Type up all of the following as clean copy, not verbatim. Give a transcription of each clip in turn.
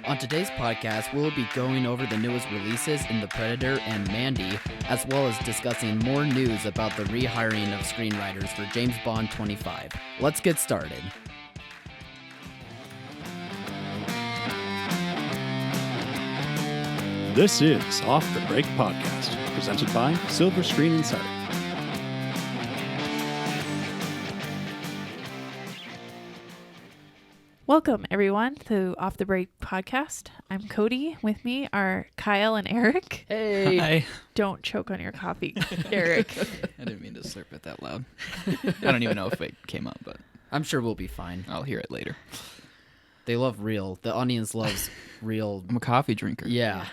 On today's podcast, we'll be going over the newest releases in The Predator and Mandy, as well as discussing more news about the rehiring of screenwriters for James Bond 25. Let's get started. This is Off the Break Podcast, presented by Silver Screen Insider. Welcome, everyone, to Off the Break Podcast. I'm Cody. With me are Kyle and Eric. Hey! Hi. Don't choke on your coffee, Eric. I didn't mean to slurp it that loud. I don't even know if it came up, but I'm sure we'll be fine. I'll hear it later. They love real. The audience loves real. I'm a coffee drinker. Yeah.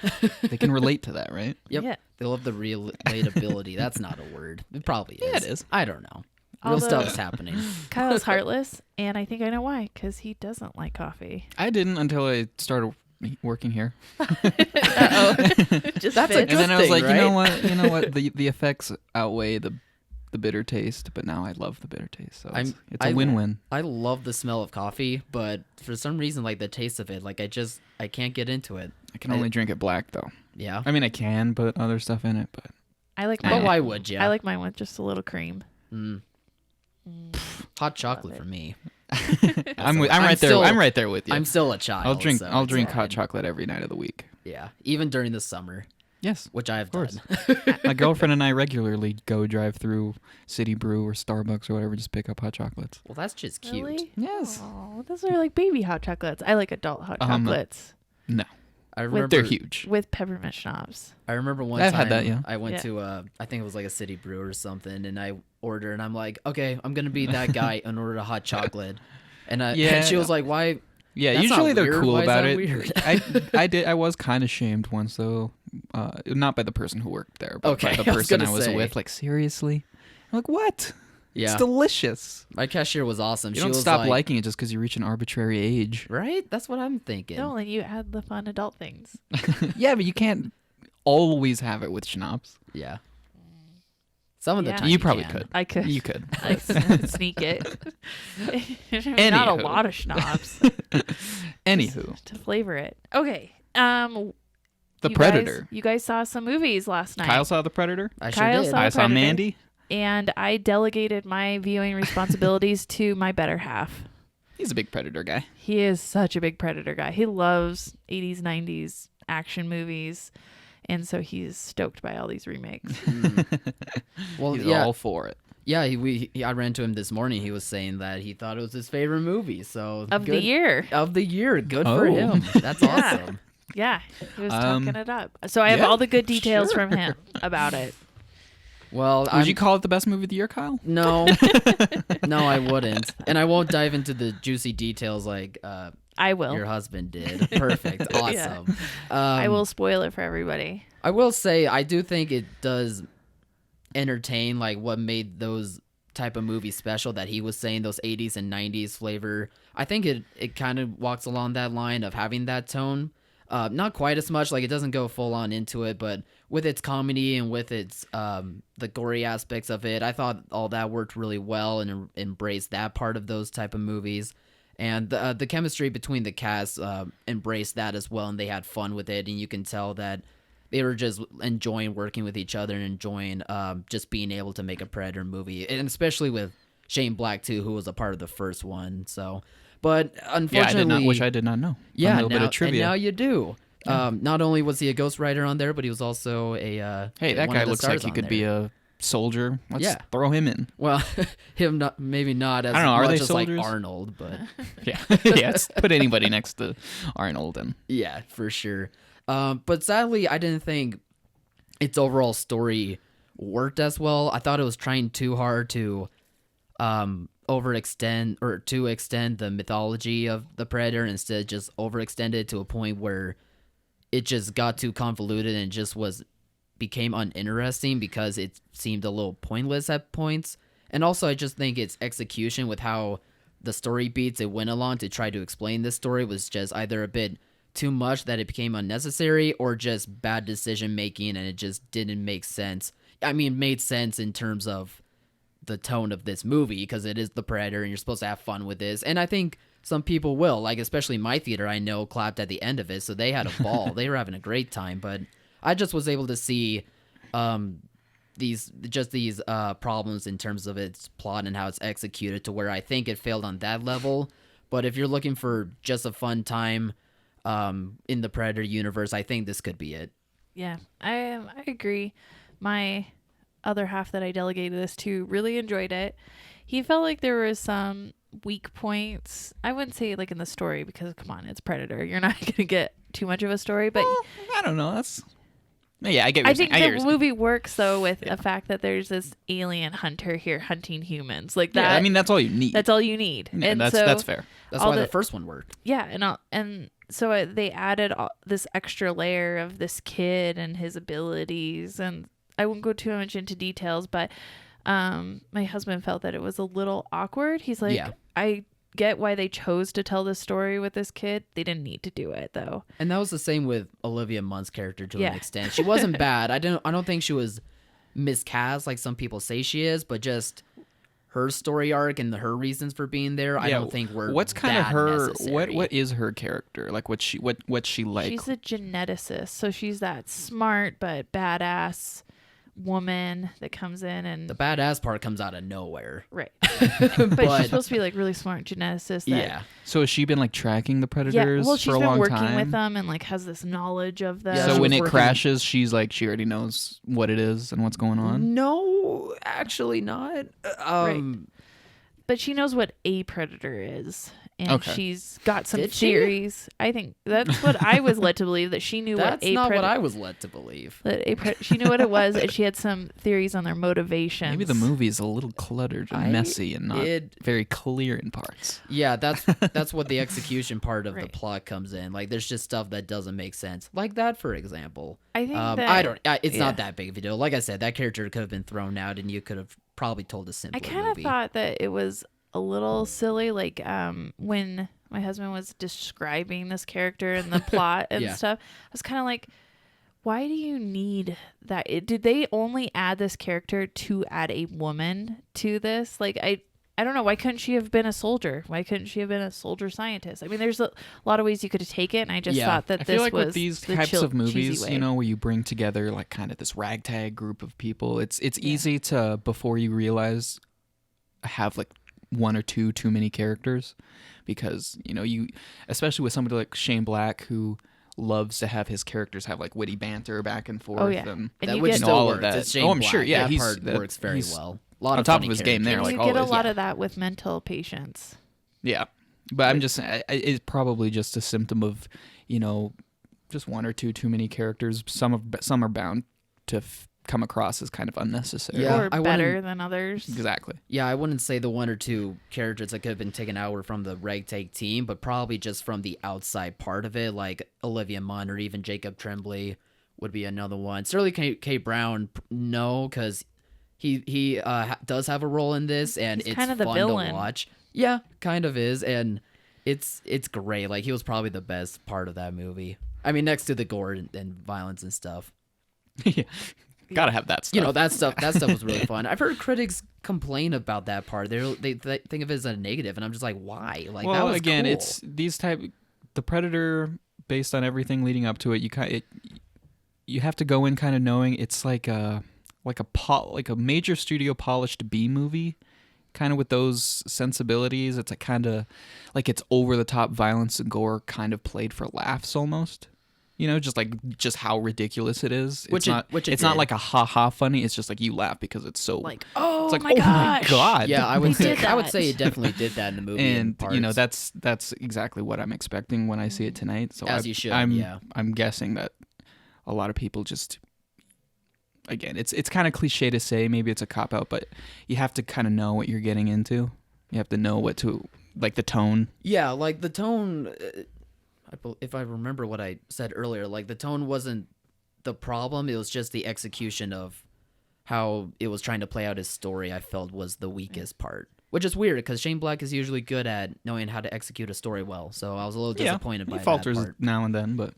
They can relate to that, right? Yep. Yeah. They love the relatability. That's not a word. It probably is. Yeah, it is. I don't know. Real Although- stuff is happening. Kyle's heartless, and I think I know why, because he doesn't like coffee. I didn't until I started working here. Just That's a fits. And then I was thing, like, right? you know what? The effects outweigh the bitter taste, but now I love the bitter taste. So it's a win-win. I love the smell of coffee, but for some reason, like the taste of it, like I can't get into it. I can only drink it black though. Yeah. I mean, I can put other stuff in it, but I like But mine. why would you? I like mine with just a little cream. Hot chocolate it. for me. I'm right there. still- I'm right there with you. I'm still a child. I'll drink. so I'll it's drink fine. hot chocolate every night of the week. Yeah, even during the summer, Yes. which I have course. done. My girlfriend and I regularly go drive through City Brew or Starbucks or whatever, just pick up hot chocolates. Well, that's just cute. Really? Yes. Oh, those are like baby hot chocolates. I like adult hot chocolates No, I remember. they're huge. with peppermint schnapps. I remember one I've time had that, yeah. I went Yeah. to I think it was like a City Brew or something, and I ordered, and I'm like, okay, I'm gonna be that guy and order a hot chocolate, and Yeah. and she was like, why? Yeah, That's usually not they're weird. cool Why is about that it. weird? I was kind of shamed once though, not by the person who worked there, but Okay, by the I was person gonna I was say. with. Like, seriously? I'm like, what? Yeah, It's delicious. my cashier was awesome. You she don't was stop like, liking it just because you reach an arbitrary age. right? That's what I'm thinking. No, and you add the fun adult things. Yeah, but you can't always have it with schnapps. Yeah. Some of the Yeah. time You probably can. could. I could. You could. I sneak it. Not a Anywho. lot of schnapps Anywho, to flavor it. Okay. The You Predator. You guys saw some movies last night. Kyle saw The Predator. I sure Kyle did. saw- I saw Predator. Mandy. And I delegated my viewing responsibilities to my better half. He's a big Predator guy. He is such a big Predator guy. He loves 80s, 90s action movies. And so he's stoked by all these remakes. Well, He's yeah, all for it. yeah. I ran to him this morning. He was saying that he thought it was his favorite movie. So Of the good- year. Of the year. Good for Oh. him. That's Yeah. awesome. Yeah. He was Um, talking it up. So I have yeah, all the good details sure. from him about it. Well, Would you call it the best movie of the year, Kyle? No, no, I wouldn't, and I won't dive into the juicy details like I will. your husband did. Perfect, awesome. Yeah. Um, I will spoil it for everybody. I will say I do think it does entertain, like what made those type of movies special. That he was saying those 80s and 90s flavor. I think it kind of walks along that line of having that tone. Not quite as much, like it doesn't go full on into it, but with its comedy and with its the gory aspects of it, I thought all that worked really well and embraced that part of those type of movies. And the chemistry between the cast embraced that as well, and they had fun with it, and you can tell that they were just enjoying working with each other and enjoying just being able to make a Predator movie, and especially with Shane Black too, who was a part of the first one. So, but unfortunately, which I did not know. yeah, a little bit now- of trivia. and now you do. Not only was he a ghostwriter on there, but he was also a Hey, that one guy of the looks like stars he on could there. be a soldier. Let's Yeah. throw him in. Well, him not maybe not as I don't know, are much they as like soldiers? Arnold, but Yeah, yeah. Let's put anybody next to Arnold and yeah, for sure. But sadly, I didn't think its overall story worked as well. I thought it was trying too hard to overextend or to extend the mythology of the Predator, instead just overextend it to a point where it just got too convoluted and just became uninteresting because it seemed a little pointless at points. And also, I just think its execution with how the story beats it went along to try to explain this story was just either a bit too much that it became unnecessary, or just bad decision making and it just didn't make sense. I mean, it made sense in terms of the tone of this movie because it is the Predator and you're supposed to have fun with this. And I think some people will. Like, especially my theater, I know, clapped at the end of it, so they had a ball. They were having a great time. But I just was able to see these problems in terms of its plot and how it's executed, to where I think it failed on that level. But if you're looking for just a fun time in the Predator universe, I think this could be it. Yeah, I agree. My other half that I delegated this to really enjoyed it. He felt like there was some weak points. I wouldn't say like in the story, because come on, it's Predator. You're not going to get too much of a story, but I don't know. Yeah, I get what I you're think saying. the movie works though with the fact that there's this alien hunter here hunting humans. Like that. Yeah, I mean, that's all you need. That's all you need. Yeah, and that's fair. That's why the first one worked. Yeah, and so they added this extra layer of this kid and his abilities, and I won't go too much into details, but my husband felt that it was a little awkward. He's like, I get why they chose to tell this story with this kid. They didn't need to do it though. And that was the same with Olivia Munn's character to an extent. She wasn't bad. I don't think she was miscast like some people say she is, but just her story arc and her reasons for being there, I don't think were what's kind of her necessary. what is her character? Like what's she like? She's a geneticist, so she's that smart but badass woman that comes in, and the badass part comes out of nowhere. Right. but she's supposed to be like really smart geneticist. So has she been like tracking the predators well, she's for a been long working time? with them and like has this knowledge of them. So when it crashes, she's like, she already knows what it is and what's going on? No, actually not. Right. But she knows what a predator is. And she's got some theories. I think that's what I was led to believe, that she knew what a predator... That's not what I was led to believe. That she knew what it was, and she had some theories on their motivations. Maybe the movie is a little cluttered and messy and not very clear in parts. Yeah, that's what the execution part of the plot comes in. Like, there's just stuff that doesn't make sense. Like that, for example. I think it's not that big of a deal. Like I said, that character could have been thrown out, and you could have probably told a simpler movie. I kind of thought that it was a little silly, like when my husband was describing this character and the plot and stuff. I was kind of like, why do you need that? Did they only add this character to add a woman to this? Like, I don't know. Why couldn't she have been a soldier? Why couldn't she have been a soldier scientist? I mean, there's a lot of ways you could take it, and I just thought that I feel like was with these types of movies, you know, where you bring together like kind of this ragtag group of people, it's easy to, before you realize, have like one or two too many characters, because you know, you especially with somebody like Shane Black, who loves to have his characters have like witty banter back and forth. And that you which get still all works. of that. It's Shane Black. Sure, yeah, that part works very well. A lot on of top of his game there, and like you always. get a lot of that with mental patients. Yeah, but I'm just, it's probably just a symptom of, you know, just one or two too many characters. Some are bound to come across as kind of unnecessary. Or better than others. Exactly. Yeah, I wouldn't say the one or two characters that could have been taken out were from the ragtag team, but probably just from the outside part of it, like Olivia Munn or even Jacob Tremblay would be another one. Certainly Kate Brown, no, because he does have a role in this, and it's kind of the fun villain to watch. Yeah, kind of is, and it's great. Like, he was probably the best part of that movie. I mean, next to the gore and violence and stuff. Yeah. Gotta have that stuff. You know, that stuff was really fun. I've heard critics complain about that part. They think of it as a negative, and I'm just like, why? Like, well, that was again, cool. it's these the Predator, based on everything leading up to it. You have to go in kind of knowing it's like a major studio polished B movie, kind of with those sensibilities. It's a kind of like it's over the top violence and gore, kind of played for laughs almost. You know, just how ridiculous it is. It's not like a ha funny. It's just like you laugh because it's so like, it's like, my gosh. my god. Yeah, I would say it definitely did that in the movie. And you know, that's exactly what I'm expecting when I see it tonight. So you should. I'm guessing that a lot of people just, again, it's kind of cliche to say, maybe it's a cop out, but you have to kind of know what you're getting into. You have to know what to, like, the tone. Yeah, like the tone. If I remember what I said earlier, like, the tone wasn't the problem. It was just the execution of how it was trying to play out his story, I felt was the weakest part. Which is weird, because Shane Black is usually good at knowing how to execute a story well. So I was a little disappointed by that part. He falters now and then, but...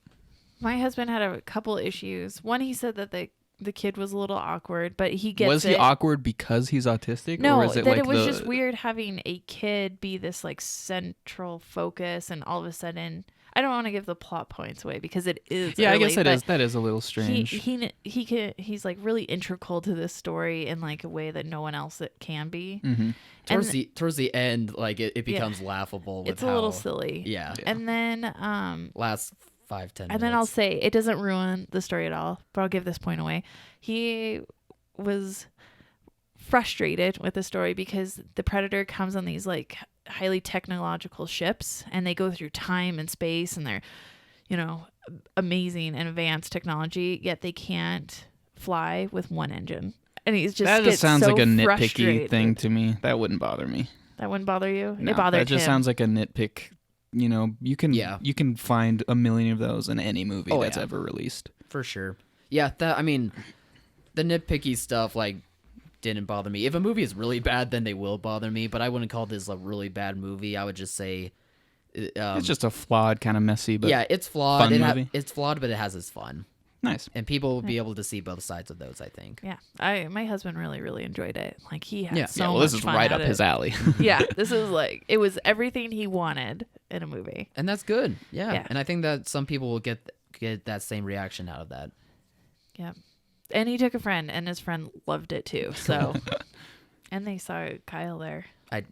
My husband had a couple issues. One, he said that the the kid was a little awkward, but he gets Was he awkward because he's autistic? No, or is it that like it was just weird having a kid be this like central focus, and all of a sudden, I don't want to give the plot points away because it is. Yeah, early, I guess that is a little strange. He's like really integral to this story in like a way that no one else can be. Mm-hmm. Towards the end, like it becomes laughable. It's a little silly. Yeah. And then last 5-10 minutes. And then I'll say it doesn't ruin the story at all, but I'll give this point away. He was frustrated with the story because the Predator comes on these like highly technological ships, and they go through time and space, and they're, you know, amazing and advanced technology, yet they can't fly with one engine. And he's just that just sounds so like a nitpicky frustrated. thing to me. That wouldn't bother me. That wouldn't bother you? No, it bothered that just him. sounds like a nitpick. You know, you can find a million of those in any movie that's ever released. For sure. Yeah, I mean, the nitpicky stuff like didn't bother me. If a movie is really bad, then they will bother me, but I wouldn't call this a really bad movie. I would just say it's just a flawed, kind of messy, but yeah, it's flawed. fun movie. It's flawed, but it has its fun. Nice. And people will be able to see both sides of those, I think. Yeah, my husband really enjoyed it. Like he had so well, much this is fun right at up his alley. Yeah, this is like it was everything he wanted in a movie, and that's good. Yeah. And I think that some people will get that same reaction out of that. Yeah, and he took a friend, and his friend loved it too. So, and they saw Kyle there. I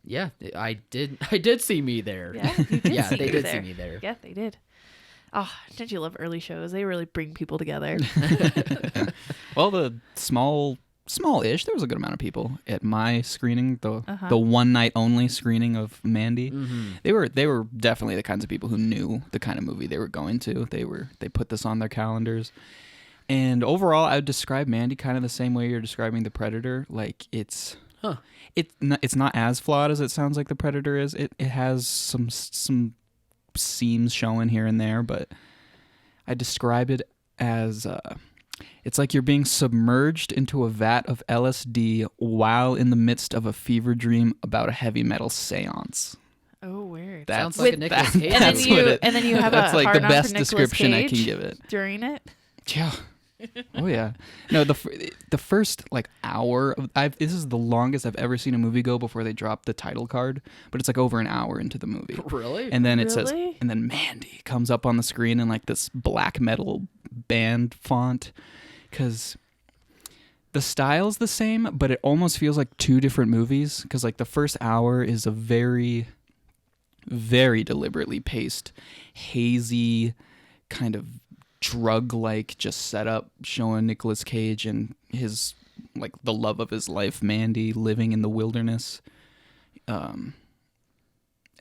did see me there. Yeah, you did yeah, see they you did there. see me there. Yeah, they did. Oh, don't you love early shows? They really bring people together. Well, the small-ish, there was a good amount of people at my screening, the one night only screening of Mandy. Mm-hmm. They were definitely the kinds of people who knew the kind of movie they were going to. They put this on their calendars. And overall, I would describe Mandy kind of the same way you're describing The Predator. Like it's not as flawed as it sounds like The Predator is. It has some seams showing here and there, but I describe it as it's like you're being submerged into a vat of LSD while in the midst of a fever dream about a heavy metal seance. Oh, weird. Sounds like a Nicolas Cage. And then you have that's a like hard the on best for Nicolas description I Cage can give it during it. Yeah. Oh yeah. No, the first like hour of this is the longest I've ever seen a movie go before they drop the title card, but it's like over an hour into the movie. Really? And then it says, and then Mandy comes up on the screen in like this black metal band font, because the style's the same, but it almost feels like two different movies. Because like the first hour is a very, very deliberately paced, hazy kind of drug-like just setup showing Nicolas Cage and his like the love of his life, Mandy, living in the wilderness. And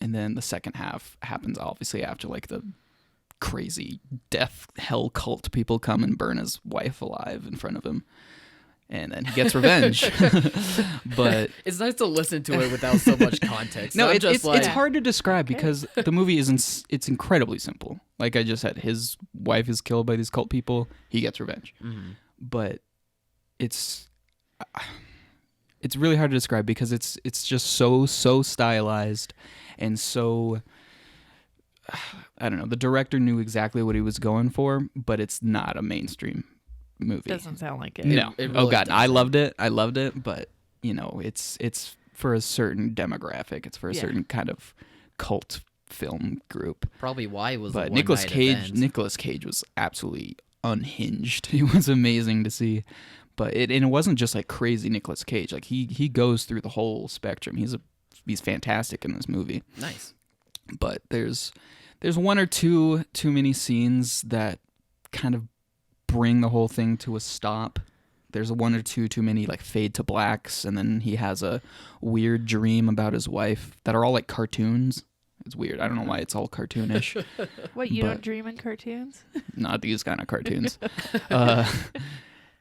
then the second half happens obviously after like the crazy death hell cult people come and burn his wife alive in front of him. And then he gets revenge. But it's nice to listen to it without so much context. No, it's hard to describe because the movie it's incredibly simple. Like I just said, his wife is killed by these cult people. He gets revenge. Mm-hmm. But it's really hard to describe because it's just so stylized and so, I don't know. The director knew exactly what he was going for, but it's not a mainstream movie. Doesn't sound like it. No. It really oh God, doesn't. I loved it, but you know, it's for a certain demographic. It's for a certain kind of cult film group. Probably why it was. But a Nicolas one-night event. Cage was absolutely unhinged. It was amazing to see. But it wasn't just like crazy Nicolas Cage. Like he goes through the whole spectrum. He's fantastic in this movie. Nice. But there's one or two too many scenes that kind of bring the whole thing to a stop. There's one or two too many like fade to blacks, and then he has a weird dream about his wife that are all like cartoons. It's weird. I don't know why it's all cartoonish. What, you don't dream in cartoons? Not these kind of cartoons.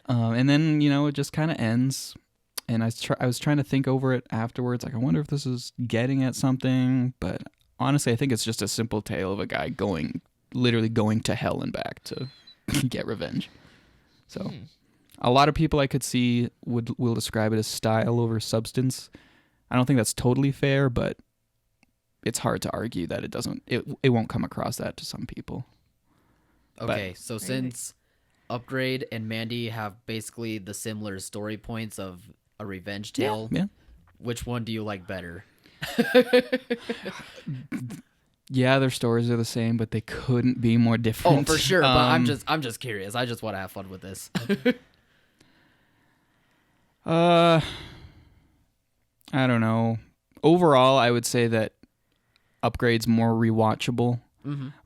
And then, you know, it just kind of ends. And I was trying to think over it afterwards. Like, I wonder if this is getting at something. But honestly, I think it's just a simple tale of a guy literally going to hell and back to get revenge. So a lot of people I could see will describe it as style over substance. I don't think that's totally fair, but it's hard to argue that it won't come across that to some people. Okay, so Upgrade and Mandy have basically the similar story points of a revenge tale. Yeah. Which one do you like better? Yeah, their stories are the same, but they couldn't be more different. Oh, for sure. But I'm just curious. I just want to have fun with this. I don't know. Overall, I would say that Upgrade's more rewatchable,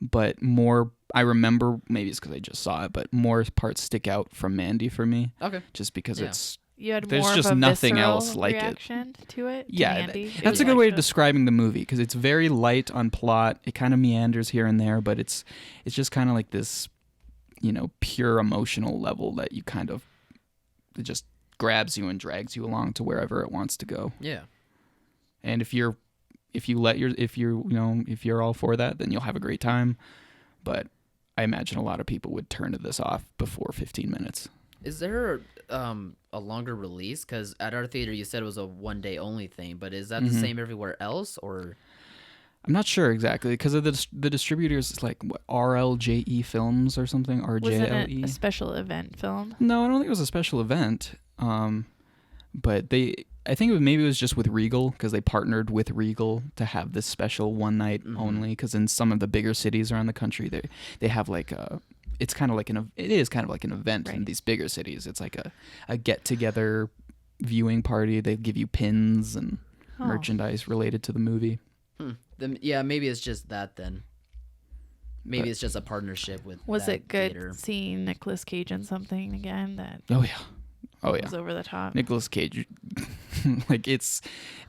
but more. I remember, maybe it's because I just saw it, but more parts stick out from Mandy for me. Okay. Just because it's. You had There's more just of a nothing visceral else like it. reaction to it. To Yeah, Mandy, that's a good way of describing the movie because it's very light on plot. It kind of meanders here and there, but it's just kind of like this, pure emotional level that you kind of it just grabs you and drags you along to wherever it wants to go. Yeah. And if you're all for that, then you'll have a great time. But I imagine a lot of people would turn to this off before 15 minutes. Is there a longer release? Because at our theater, you said it was a one-day only thing, but is that the same everywhere else, or? I'm not sure exactly because of the distributors. It's like what, RLJE Films or something. RJLE. Was it a special event film? No, I don't think it was a special event. But I think maybe it was just with Regal because they partnered with Regal to have this special one night only. Because in some of the bigger cities around the country, they have like it is kind of like an event in these bigger cities. It's like a get together viewing party. They give you pins and merchandise related to the movie. Then, yeah, maybe it's just that then. Maybe it's just a partnership with. Was that it good theater. seeing Nicolas Cage in something again that? Oh yeah. Was over the top. Nicolas Cage, like it's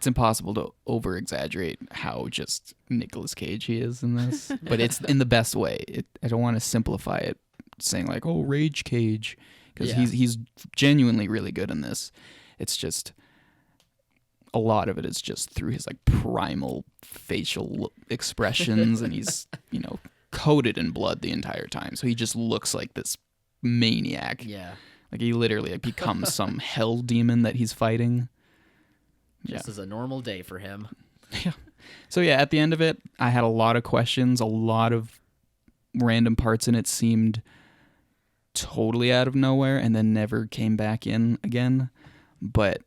impossible to over exaggerate how just Nicolas Cage he is in this, but it's in the best way. I don't want to simplify it, saying like, "Oh, Rage Cage," because he's genuinely really good in this. It's just a lot of it is just through his like primal facial expressions, and he's coated in blood the entire time, so he just looks like this maniac. Yeah. Like he literally becomes some hell demon that he's fighting. This is a normal day for him. Yeah. So yeah, at the end of it, I had a lot of questions. A lot of random parts in it seemed totally out of nowhere and then never came back in again. But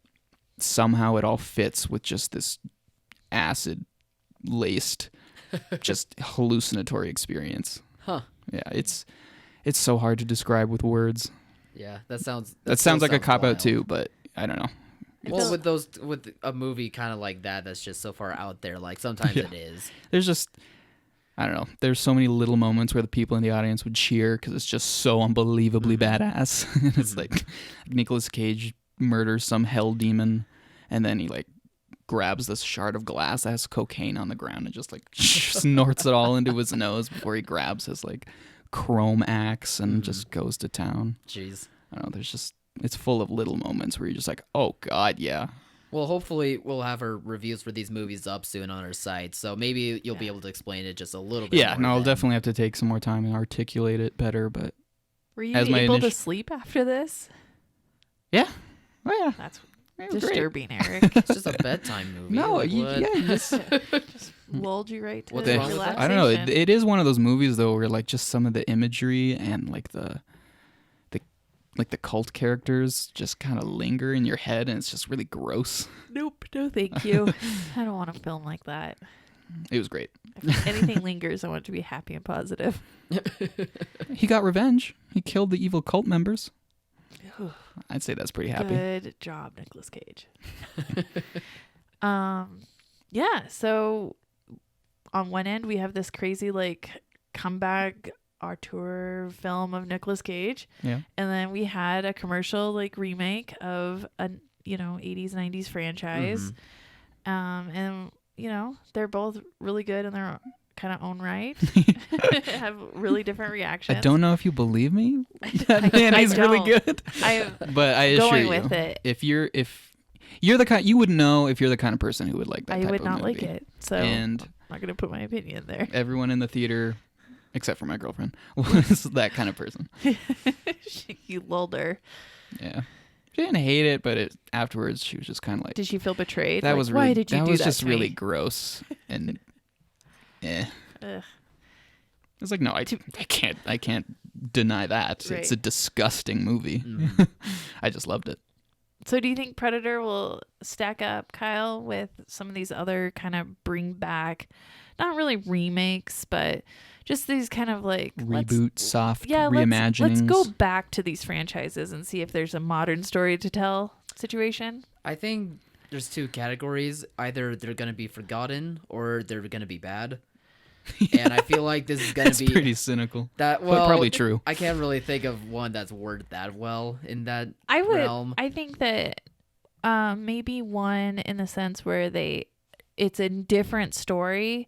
somehow it all fits with just this acid-laced, just hallucinatory experience. Huh. Yeah, it's so hard to describe with words. Yeah, that sounds like a cop-out too, but I don't know. Well, with a movie kind of like that's just so far out there, like sometimes it is. There's just, I don't know. There's so many little moments where the people in the audience would cheer because it's just so unbelievably badass. It's like Nicolas Cage murders some hell demon, and then he like grabs this shard of glass that has cocaine on the ground and just like snorts it all into his nose before he grabs his like chrome axe and just goes to town. Jeez. I don't know. It's full of little moments where you're just like, oh God, yeah. Well, hopefully we'll have our reviews for these movies up soon on our site, so maybe you'll be able to explain it just a little bit. Yeah, more I'll then. definitely have to take some more time and articulate it better. But were you able to sleep after this? Yeah. Oh yeah. That's It was disturbing, Eric. It's just a bedtime movie. No, like, you just lulled you right to What's wrong with that? I don't know. It is one of those movies though, where like just some of the imagery and like the cult characters just kind of linger in your head, and it's just really gross. Nope, no thank you. I don't want a film like that. It was great. If anything lingers, I want it to be happy and positive. He got revenge. He killed the evil cult members. I'd say that's pretty happy. Good job, Nicolas Cage. Yeah, so on one end we have this crazy like comeback auteur film of Nicolas Cage. Yeah. And then we had a commercial like remake of a 80s 90s franchise. And they're both really good in their kind of own right. Have really different reactions. I don't know if you believe me. He's really good. But I assure going you, with it. If you're the kind, you would know if you're the kind of person who would like that. I type would of not movie. like it. So And I'm not going to put my opinion there. everyone in the theater, except for my girlfriend, was that kind of person. You lulled her. Yeah. She didn't hate it, but afterwards she was just kind of like. Did she feel betrayed? That like, was really. why did you that do was that just to really me? gross and. Ugh. It's like no, I can't deny that. Right. It's a disgusting movie. I just loved it. So do you think Predator will stack up, Kyle, with some of these other kind of bring back, not really remakes, but just these kind of like Reboot, soft reimaginings. Let's go back to these franchises and see if there's a modern story to tell situation? I think there's two categories. Either they're going to be forgotten or they're going to be bad. And I feel like this is going to be pretty cynical. But probably true. I can't really think of one that's worded that well in that realm. I think that maybe one in the sense where it's a different story,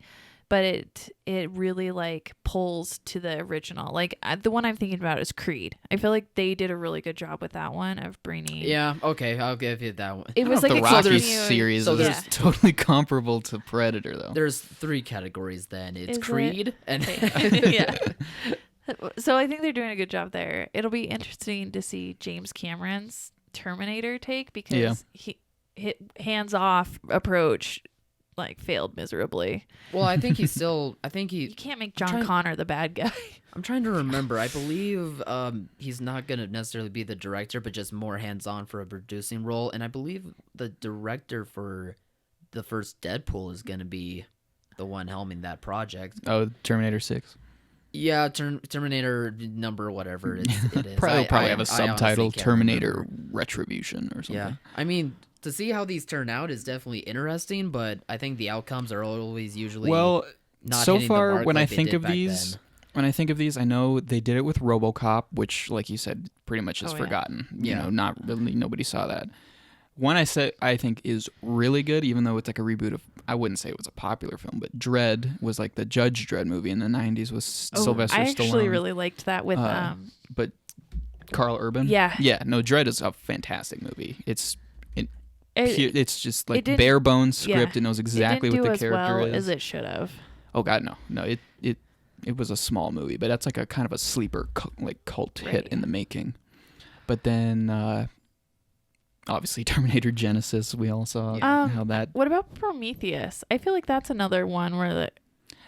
but it really like pulls to the original. Like the one I'm thinking about is Creed. I feel like they did a really good job with that one of bringing. Yeah, okay, I'll give you that one. It was like the a Rocky continuous- series so is there's- totally comparable to Predator, though. There's three categories then. It's Is Creed and yeah. So I think they're doing a good job there. It'll be interesting to see James Cameron's Terminator take because he hands-off approach like failed miserably. Well, I think You can't make John Connor the bad guy. I'm trying to remember. I believe he's not going to necessarily be the director, but just more hands-on for a producing role. And I believe the director for the first Deadpool is going to be the one helming that project. Oh, Terminator 6. Yeah, Terminator number whatever it is. Probably have a subtitle, honestly can't Terminator remember. Retribution or something. Yeah, I mean, to see how these turn out is definitely interesting, but I think the outcomes are always usually Well, not so hitting the far mark when like I they think did of back these, then. I know they did it with RoboCop, which, like you said, pretty much is Oh, yeah. forgotten. Yeah. You know, not really, nobody saw that. One I think is really good, even though it's like a reboot of, I wouldn't say it was a popular film, but Dredd was like the Judge Dredd movie in the 90s with Sylvester Stallone. I actually really liked that with But Carl Urban? Yeah. Yeah, no, Dredd is a fantastic movie. It's just like didn't- bare bones script. yeah. It knows exactly it what didn't the do as character well is. as it should have. Oh God, no. It was a small movie, but that's like a kind of a sleeper cult hit Right. in the making. But then obviously Terminator Genesis, we all saw how that. What about Prometheus? I feel like that's another one where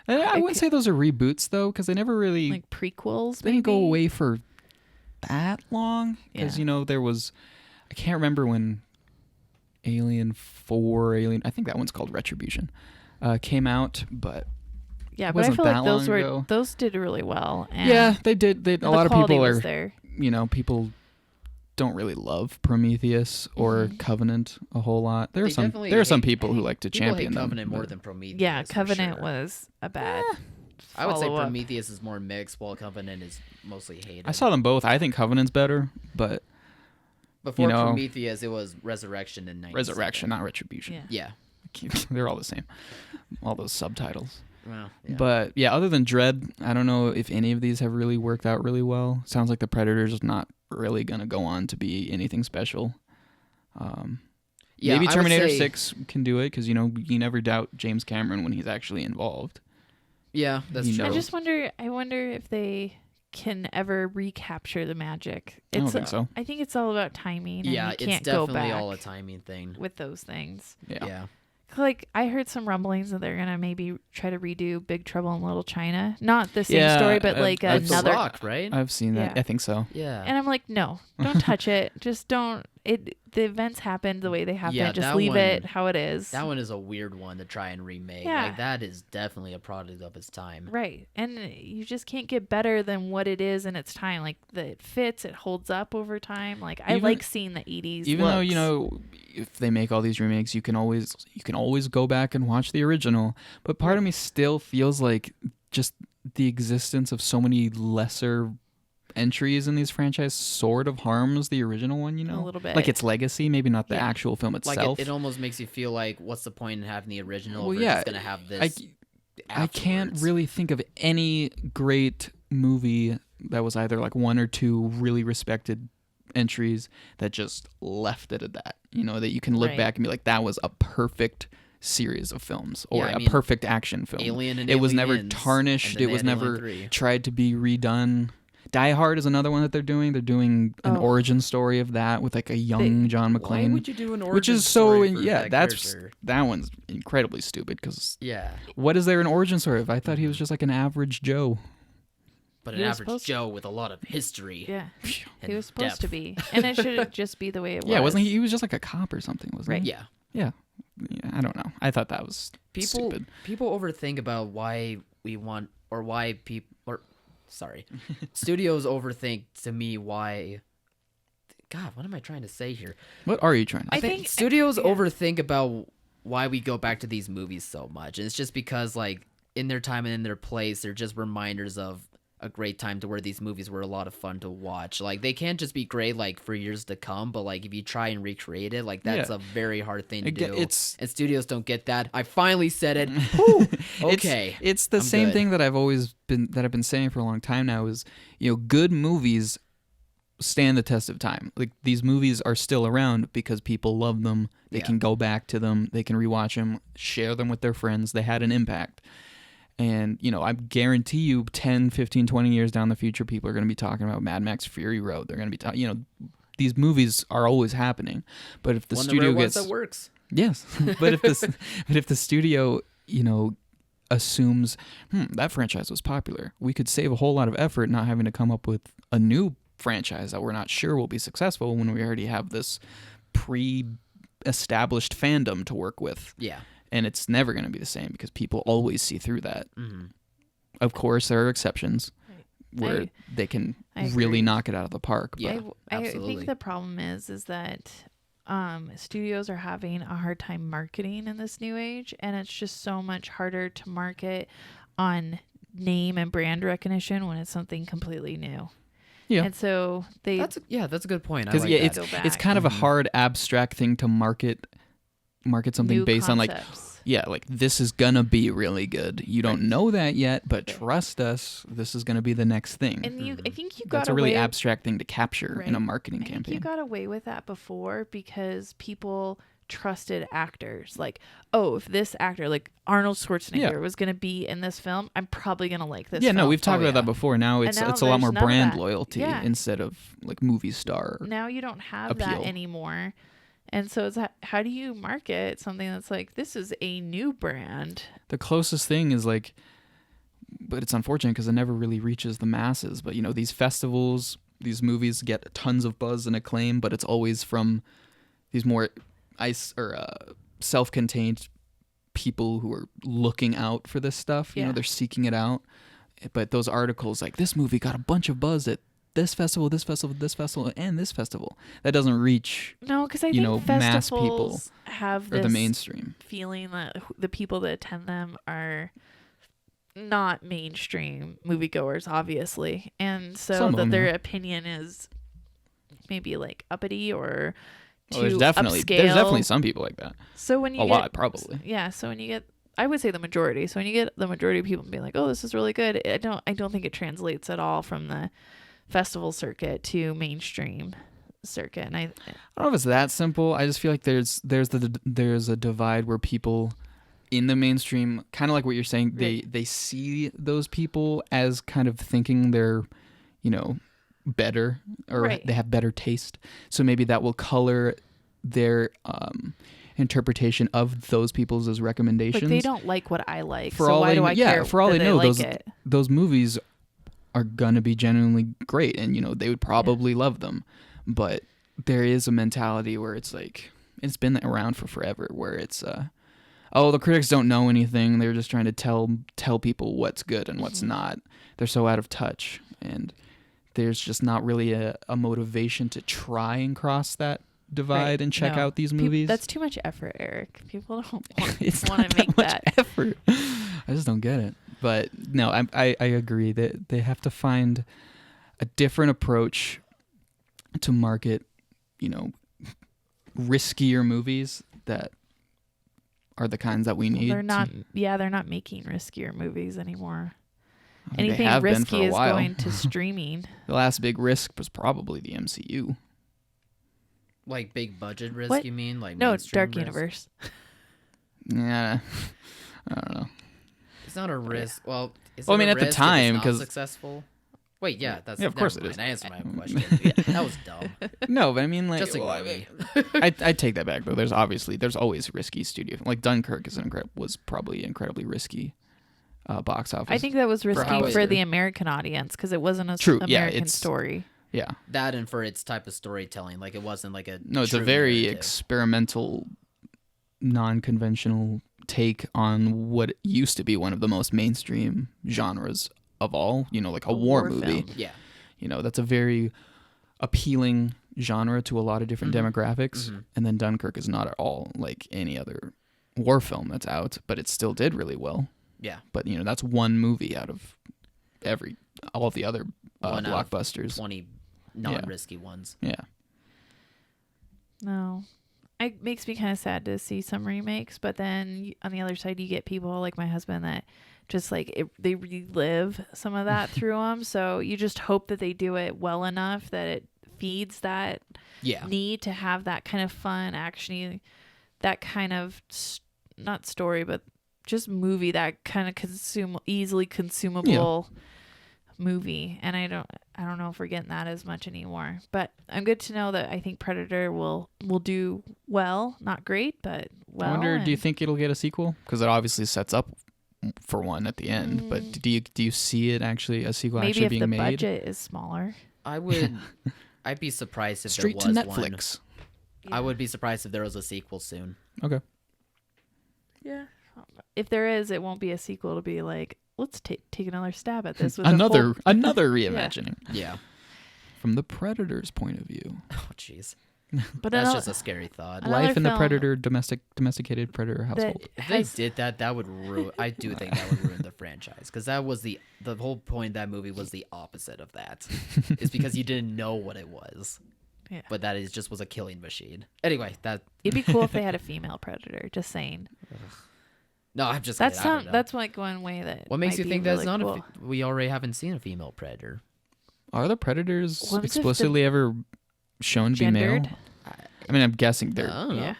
I wouldn't say those are reboots though, because they never really like prequels. they didn't go maybe? away for that long. Because Yeah. there was, I can't remember when Alien 4, I think that one's called Retribution, came out, but Yeah, but I wasn't feel that like long ago. those did really well. And yeah, they did. A the lot of quality people was are, there. people don't really love Prometheus or Covenant a whole lot. There are some people who like to champion them. Covenant more but- than Prometheus. Yeah, for Covenant sure. was a bad. I would say follow-up. Prometheus is more mixed, while Covenant is mostly hated. I saw them both. I think Covenant's better, but Before you know- Prometheus, it was Resurrection in 97. Resurrection, not Retribution. Yeah. Yeah. They're all the same. All those subtitles. Well, yeah. But yeah, other than Dread, I don't know if any of these have really worked out really well. Sounds like the Predator's not really going to go on to be anything special. Yeah, Maybe I would Terminator say- 6 can do it because, you never doubt James Cameron when he's actually involved. Yeah, that's You true. know. I wonder if they can ever recapture the magic. I don't think so. I think it's all about timing. And Yeah, you it's can't go definitely back all a timing thing. with those things. Yeah. Like I heard some rumblings that they're gonna maybe try to redo Big Trouble in Little China. Not the same Yeah, story, but I've- like I've- With The another. Rock, right? I've seen that. Yeah. I think so. Yeah. And I'm like, no, don't touch it. Just don't. The events happened the way they happened. Yeah, Just that leave one- it how it is. That one is a weird one to try and remake. Yeah. Like that is definitely a product of its time. Right. And you just can't get better than what it is in its time. Like it fits, it holds up over time. Like I Even- like seeing the 80s. Even though looks. if they make all these remakes, you can always go back and watch the original. But part of me still feels like just the existence of so many lesser entries in these franchises sort of harms the original one. A little bit. like its legacy, maybe not the Yeah. actual film Like itself. it almost makes you feel like, what's the point in having the original? Well, if we're yeah, just gonna have this. I can't afterwards? really think of any great movie that was either like one or two really respected entries that just left it at that. That you can look Right. back and be like, that was a perfect series of films or Yeah, I a mean, perfect action film. Alien and it was never Aliens, tarnished. and It then was they had Alien never 3. tried to be redone. Die Hard is another one that they're doing. They're doing an Oh. origin story of that with like a young John Why McClane. would you do an origin which is story for yeah, that character? that one's incredibly stupid because Yeah, what is there an origin story of? I thought he was just like an average Joe. but He an was average supposed- Joe with a lot of history. Yeah, and he was supposed depth. to be, and it should just be the way it was. Yeah, wasn't he? He was just like a cop or something, wasn't Right. he? Yeah. Yeah. Yeah, I don't know. I thought that was stupid. People overthink about why we want or why people or sorry, studios overthink to me why. God, what am I trying to say here? What are you trying to I I think think- studios yeah. overthink about why we go back to these movies so much. And it's just because, like, in their time and in their place, they're just reminders of a great time to where these movies were a lot of fun to watch. Like, they can't just be great, like, for years to come, but, like, if you try and recreate it, like, that's Yeah. a very hard thing to Again, do. it's- And studios don't get that. I finally said it. Whew. Okay. It's the I'm same good. thing that I've been saying for a long time now is, good movies stand the test of time. Like, these movies are still around because people love them. They Yeah. can go back to them. They can rewatch them, share them with their friends. They had an impact. And, I guarantee you 10, 15, 20 years down the future, people are going to be talking about Mad Max Fury Road. They're going to be talking, these movies are always happening. But if the One of studio rare ones gets... that works. Yes. but if the studio, assumes, that franchise was popular, we could save a whole lot of effort not having to come up with a new franchise that we're not sure will be successful when we already have this pre-established fandom to work with. Yeah. And it's never going to be the same because people always see through that. Mm-hmm. Of course, there are exceptions where they can I agree. really knock it out of the park. But Yeah. I absolutely. think the problem is that studios are having a hard time marketing in this new age, and it's just so much harder to market on name and brand recognition when it's something completely new. Yeah. And so That's a good point. I Because like yeah, that. Go it's back. kind of a hard abstract thing to market something new based on like, concepts. yeah, like this is gonna be really good. You don't know that yet, but Right. trust us, this is gonna be the next thing. And I think you got That's a really away, abstract thing to capture in a Right. marketing I think campaign. you got away with that before because people trusted actors. Like, oh, if this actor, like Arnold Schwarzenegger, Yeah. was going to be in this film, I'm probably going to like this Yeah, film. no, we've talked Oh, about yeah. that before. Now And it's now it's a lot there's more none of brand that. loyalty Yeah. instead of like movie star. Now you don't have that appeal. anymore. And so how do you market something that's like, this is a new brand? The closest thing is like, but it's unfortunate because it never really reaches the masses. But these festivals, these movies get tons of buzz and acclaim, but it's always from these more self-contained people who are looking out for this stuff. Yeah. They're seeking it out. But those articles like this movie got a bunch of buzz at this festival, this festival, this festival, and this festival. That doesn't reach No, because I You know, think mass festivals have or this the mainstream. feeling that the people that attend them are not mainstream moviegoers, obviously, and so Some of that them, their yeah. opinion is maybe like uppity or too Well, upscale. there's definitely some people like that. So when you A get, lot, probably. yeah. So when you get, I would say the majority. So when you get the majority of people being like, "Oh, this is really good," I don't think it translates at all from the festival circuit to mainstream circuit. And I I don't know if it's that simple. I just feel like there's a divide where people in the mainstream, kind of like what you're saying, Right. they see those people as kind of thinking they're, better or Right. they have better taste. So maybe that will color their interpretation of those people's as recommendations. like they don't like what I like. For so all why they do kn- I yeah, care? for all that they know, like it? those movies are gonna be genuinely great, and they would probably love them. But there is a mentality where it's like it's been around for forever, where it's the critics don't know anything. They're just trying to tell people what's good and what's not. They're so out of touch, and there's just not really a motivation to try and cross that divide Right. and check No. out these movies. That's too much effort, Eric. People don't It's want not to make much that. effort. I just don't get it. But no, I agree that they have to find a different approach to market, riskier movies that are the kinds that we need. They're not. Yeah, they're not making riskier movies anymore. They Anything have been for risky a is while. going to streaming. The last big risk was probably the MCU. Like big budget risk, What? you mean? Like No, mainstream Dark risk? Universe. Yeah, I don't know. It's not a risk. Well, is Well, I it mean, a at the risk if time, it's not 'cause- successful. Wait, yeah, that's Yeah, of course never it is. mind. I answered my question. Yeah, that was dumb. No, but I mean, like, Just well, ignore me. I take that back though. There's always risky studio. Like Dunkirk was probably incredibly risky. box office. I think that was how risky it- for the American audience because it wasn't a True, yeah, American it's- story. Yeah. That and for its type of storytelling, like it wasn't like a No, it's a true very narrative. experimental, non-conventional take on what used to be one of the most mainstream genres of all. You know, like a war movie. film. Yeah. You know, that's a very appealing genre to a lot of different demographics. Mhm. And then Dunkirk is not at all like any other war film that's out, but it still did really well. Yeah. But you know, that's one movie out of all of the other One out of blockbusters. 20 non-risky ones. Yeah. No. It makes me kind of sad to see some remakes, but then on the other side, you get people like my husband that just like they relive some of that through them. So you just hope that they do it well enough that it feeds that Yeah. need to have that kind of fun, actiony, that kind of not story, but just movie, that kind of easily consumable movie. And I don't know if we're getting that as much anymore, but I'm good to know that I think Predator will do well, not great, but well. I wonder, do you think it'll get a sequel? Because it obviously sets up for one at the end. But do you see it actually a sequel maybe actually if being the made? budget is smaller? I'd be surprised if Straight there to was one. Netflix. I would be surprised if there was a sequel soon. Okay. Yeah. If there is, it won't be a sequel. It'll be like, let's take another stab at this with Another reimagining Yeah. from the Predator's point of view. Oh, jeez. But That's another- just a scary thought. Another Life in the film Predator domesticated Predator household. If they did that, that would ruin. I do think that would ruin the franchise because that was the whole point of that movie was the opposite of that. It's because you didn't know what it was. Yeah. But that is just was a killing machine. Anyway, that It'd be cool if they had a female Predator. Just saying. no, I'm just That's kidding. I don't know. that's like one way that. What makes might you be think that's really not cool. we already haven't seen a female predator? Are the Predators What if the- explicitly ever shown to be male? gendered? I mean, I'm guessing they're. I don't know. Yeah.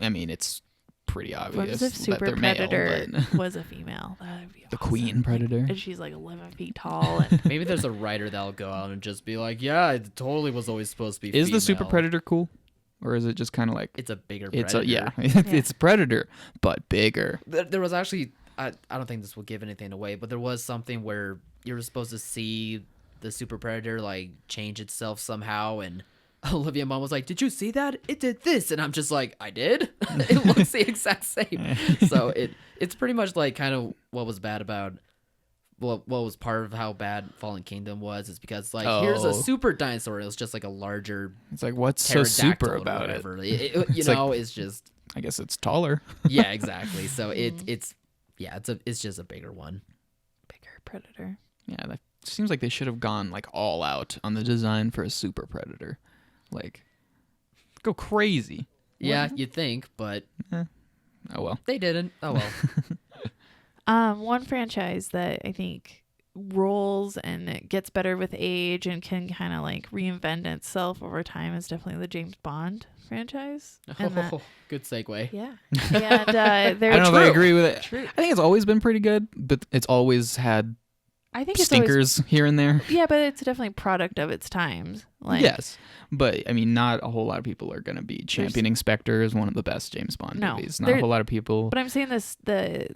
I mean, it's pretty What obvious if that Super they're male. Predator But was a female? That would be the awesome. Queen Predator. And she's like 11 feet tall. And Maybe there's a writer that'll go out and just be like, "Yeah, it totally was always supposed to be." Is the Super female." Predator cool, or is it just kind of like It's a bigger it's predator. it's Predator but bigger? There was actually I don't think this will give anything away, but there was something where you were supposed to see the Super Predator like change itself somehow, and Olivia Munn was like, "Did you see that? It did this," and I'm just like, "I did." It looks the exact same. So it's pretty much like kind of what was bad about. What was part of how bad Fallen Kingdom was is because like here's a super dinosaur. It was just like a larger It's like what's so super pterodactyl or about it? whatever. You It's like- know, it's just I guess it's taller. yeah, exactly. So it's just a bigger one. bigger Predator. Yeah, that seems like they should have gone like all out on the design for a Super Predator. Like, go crazy. Yeah, you'd think, but Oh well. they didn't. Oh well. One franchise that I think rolls and it gets better with age and can kind of like reinvent itself over time is definitely the James Bond franchise. And that- Good segue. yeah, and they're I don't know if I true. agree with it. True. I think it's always been pretty good, but it's always had I think it's always, stinkers here and there. yeah, but it's definitely a product of its times. Like, Yes, but I mean, not a whole lot of people are going to be championing Spectre as one of the best James Bond No, movies. Not there- a whole lot of people. But I'm saying the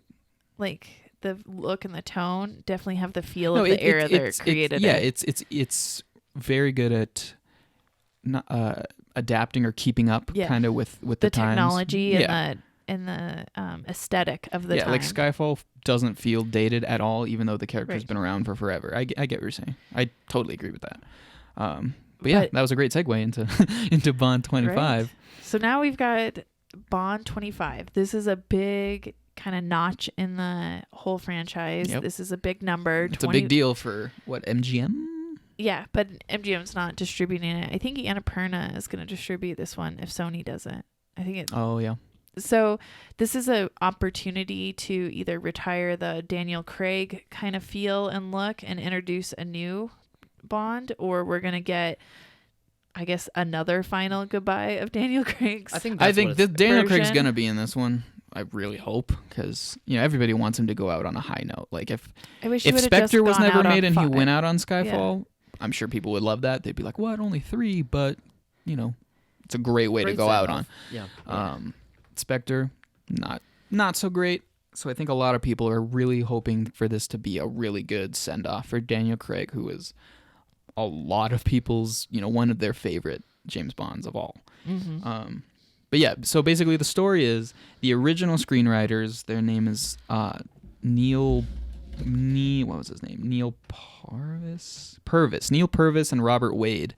look and the tone definitely have the feel No, of the era they're created. Yeah, in. it's very good at not adapting or keeping up Yeah. kind of with the the times. technology Yeah. and the aesthetic of the Yeah, time. like Skyfall doesn't feel dated at all, even though the character's Right. been around for forever. I get what you're saying. I totally agree with that. But yeah, that was a great segue into into Bond 25. Right. So now we've got Bond 25. This is a big kind of notch in the whole franchise. Yep. This is a big number. It's a big deal for what, MGM? Yeah, but MGM's not distributing it. I think Annapurna is going to distribute this one if Sony doesn't. I think it. Oh yeah. So this is an opportunity to either retire the Daniel Craig kind of feel and look and introduce a new Bond, or we're going to get, I guess, another final goodbye of Daniel Craig's. I think that Daniel Craig's version. gonna be in this one. I really hope, because everybody wants him to go out on a high note. Like if I wish he if would've Spectre just was gone never out on made and he fi- went out on Skyfall, I'm sure people would love that. They'd be like, "What? Only 3?" But it's a great way to Great go out send-off. on. Yeah. Spectre, not so great. So I think a lot of people are really hoping for this to be a really good send-off for Daniel Craig, who is a lot of people's, one of their favorite James Bonds of all. Mm-hmm. But yeah, so basically the story is the original screenwriters, their name is Neil Purvis and Robert Wade,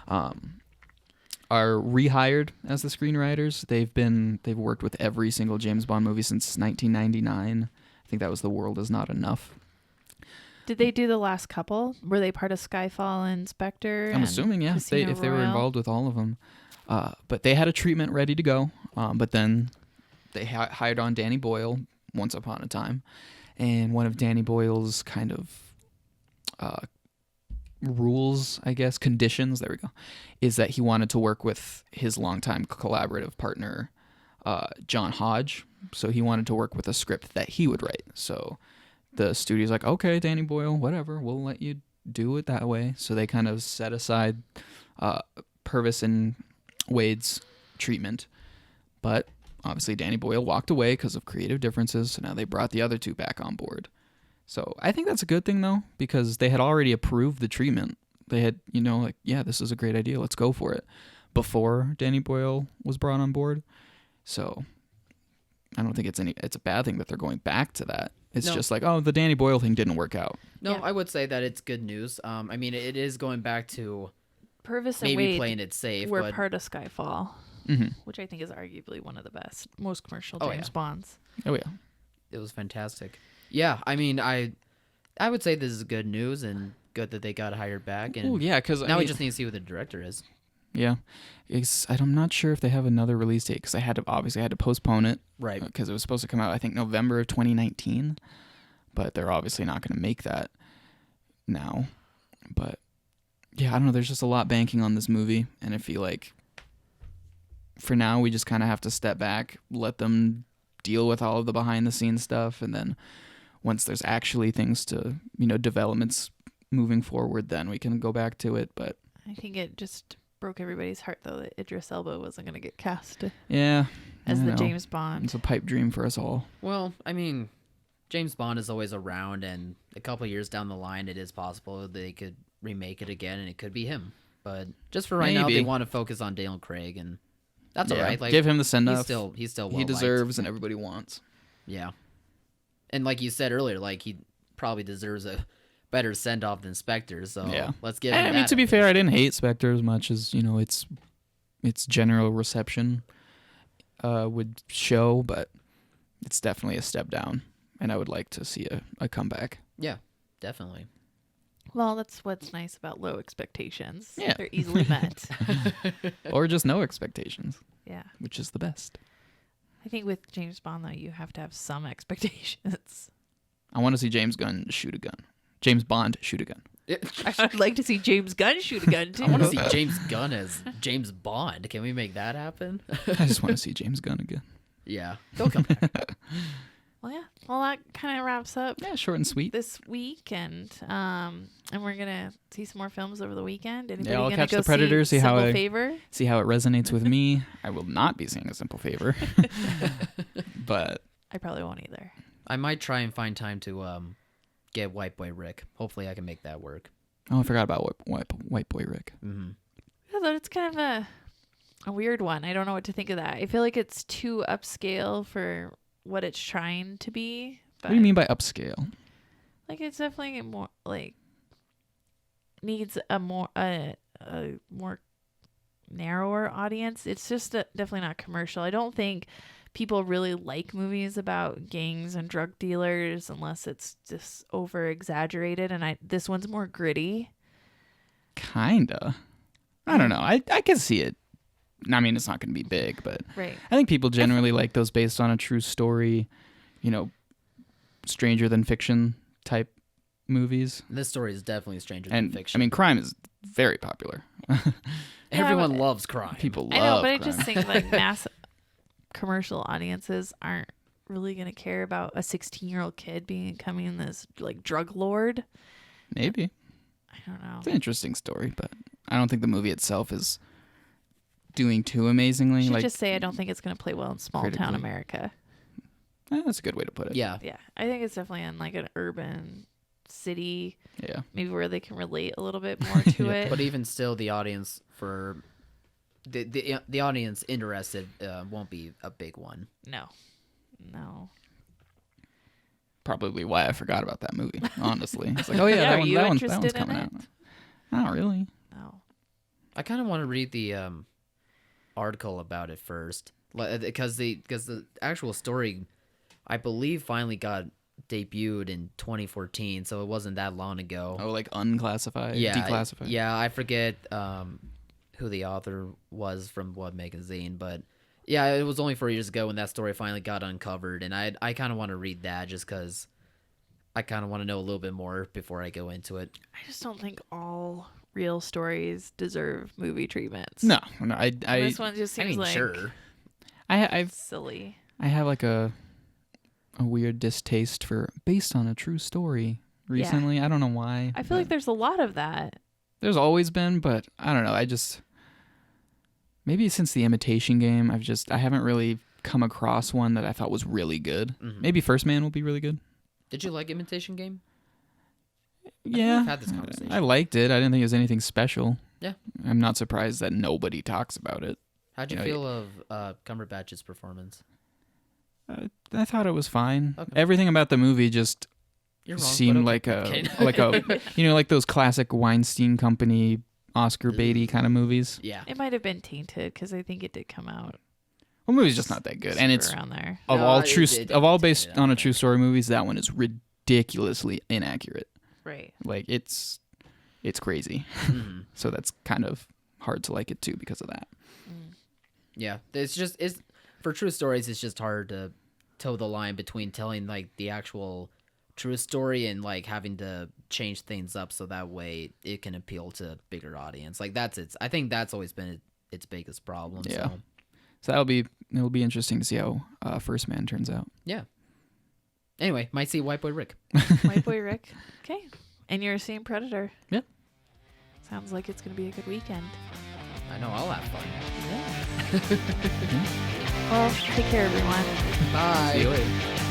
are rehired as the screenwriters. They've worked with every single James Bond movie since 1999. I think that was The World Is Not Enough. Did they do the last couple? Were they part of Skyfall and Spectre? I'm assuming, yeah, if they were involved with all of them. But they had a treatment ready to go. But then they hired on Danny Boyle once upon a time. And one of Danny Boyle's kind of rules, I guess, conditions, there we go, is that he wanted to work with his longtime collaborative partner, John Hodge. So he wanted to work with a script that he would write. So the studio's like, okay, Danny Boyle, whatever, we'll let you do it that way. So they kind of set aside Purvis and Wade's treatment. But obviously Danny Boyle walked away because of creative differences, so now they brought the other two back on board. So I think that's a good thing, though, because they had already approved the treatment. They had, yeah, this is a great idea, let's go for it, before Danny Boyle was brought on board. So I don't think it's a bad thing that they're going back to that. It's just like, oh, the Danny Boyle thing didn't work out. No, Yeah. I would say that it's good news. I mean, it is going back to Purvis and maybe Wade playing it safe. were but part of Skyfall, Mm-hmm. which I think is arguably one of the best, most commercial Oh, James yeah. Bonds. Oh, yeah. it was fantastic. Yeah, I mean, I would say this is good news and good that they got hired back. And Oh, yeah, because now we just need to see who the director is. Yeah. I'm not sure if they have another release date because they had to postpone it. Right. Because it was supposed to come out, I think, November of 2019. But they're obviously not going to make that now. But, yeah, I don't know. There's just a lot banking on this movie. And I feel like for now, we just kind of have to step back, let them deal with all of the behind-the-scenes stuff. And then once there's actually things to, developments moving forward, then we can go back to it. But I think it just broke everybody's heart, though, that Idris Elba wasn't going to get cast yeah, as I the know. James Bond. It's a pipe dream for us all. Well, I mean, James Bond is always around, and a couple of years down the line, it is possible they could remake it again, and it could be him. But just for right now, Maybe. they want to focus on Daniel Craig, and that's all right. Like, give him the send off. He's still well he liked. deserves, and everybody wants. Yeah, and like you said earlier, like he probably deserves a better send off than Spectre. So Yeah. let's give him I mean, that. to be fair, I didn't hate Spectre as much as its general reception would show, but it's definitely a step down, and I would like to see a comeback. Yeah, definitely. Well, that's what's nice about low expectations. Yeah. They're easily met. Or just no expectations, Yeah. which is the best. I think with James Bond, though, you have to have some expectations. I want to see James Bond shoot a gun. I would like to see James Gunn shoot a gun, too. I want to see James Gunn as James Bond. Can we make that happen? I just want to see James Gunn again. Yeah, they'll come back. Well, yeah. Well, that kind of wraps up Yeah, short and sweet. this week, and we're gonna see some more films over the weekend. Anybody I'll gonna catch go The Predator, see how Simple I- Favor? See how it resonates with me. I will not be seeing A Simple Favor, but I probably won't either. I might try and find time to get White Boy Rick. Hopefully, I can make that work. I forgot about White Boy Rick. Mm-hmm. Yeah, though it's kind of a weird one. I don't know what to think of that. I feel like it's too upscale for what it's trying to be. But What do you mean by upscale? Like, it's definitely more like needs a more narrower audience. It's just definitely not commercial. I don't think people really like movies about gangs and drug dealers unless it's just over exaggerated. And this one's more gritty. Kinda. I don't know. I can see it. I mean, it's not going to be big, but Right. I think people generally like those based on a true story, stranger than fiction type movies. This story is definitely stranger And than fiction. I mean, crime is very popular. everyone but- loves crime. People I know, love but I crime. just think like mass commercial audiences aren't really going to care about a 16-year-old kid becoming this like drug lord. Maybe. I don't know. It's an interesting story, but I don't think the movie itself is doing too amazingly. I should Like, just say I don't think it's going to play well in small town critically. America. That's a good way to put it. Yeah. Yeah, I think it's definitely in like an urban city, Yeah. maybe where they can relate a little bit more to it. But even still, the audience for the audience interested won't be a big one. No. Probably why I forgot about that movie, honestly. It's like, oh yeah, Yeah, are you that one's interested in coming it? out. Not really. No. I kind of want to read the article about it first, because the actual story, I believe, finally got debuted in 2014, so it wasn't that long ago. Oh, like unclassified, declassified. Yeah, I forget who the author was from what magazine, but yeah, it was only 4 years ago when that story finally got uncovered, and I kind of want to read that just because I kind of want to know a little bit more before I go into it. I just don't think all real stories deserve movie treatments. No, This one just seems like sure. I've silly. I have like a weird distaste for based on a true story recently. I don't know why. I feel like there's a lot of that. There's always been, but I don't know. Maybe since The Imitation Game, I haven't really come across one that I thought was really good. Mm-hmm. Maybe First Man will be really good. Did you like Imitation Game? Yeah, We've had this conversation. I liked it. I didn't think it was anything special. Yeah. I'm not surprised that nobody talks about it. How'd you feel of Cumberbatch's performance? I thought it was fine. Okay. Everything about the movie just You're wrong, seemed but like okay. like those classic Weinstein Company Oscar baity kind of movies. Yeah. It might have been tainted because I think it did come out Well, the movie's just not that good, and it's around there. of No, all it- true it of all definitely based did, on a okay. true story movies. That one is ridiculously inaccurate. Right. Like it's crazy. Mhm. So that's kind of hard to like it too because of that. Yeah. It's for true stories. It's just hard to toe the line between telling like the actual true story and like having to change things up so that way it can appeal to a bigger audience. Like I think that's always been its biggest problem. Yeah. So. So it'll be interesting to see how First Man turns out. Yeah. Anyway, might see White Boy Rick. White Boy Rick. Okay. And you're seeing Predator. Yeah. Sounds like it's going to be a good weekend. I know I'll have fun. Yeah. Well, take care, everyone. Bye. See you later.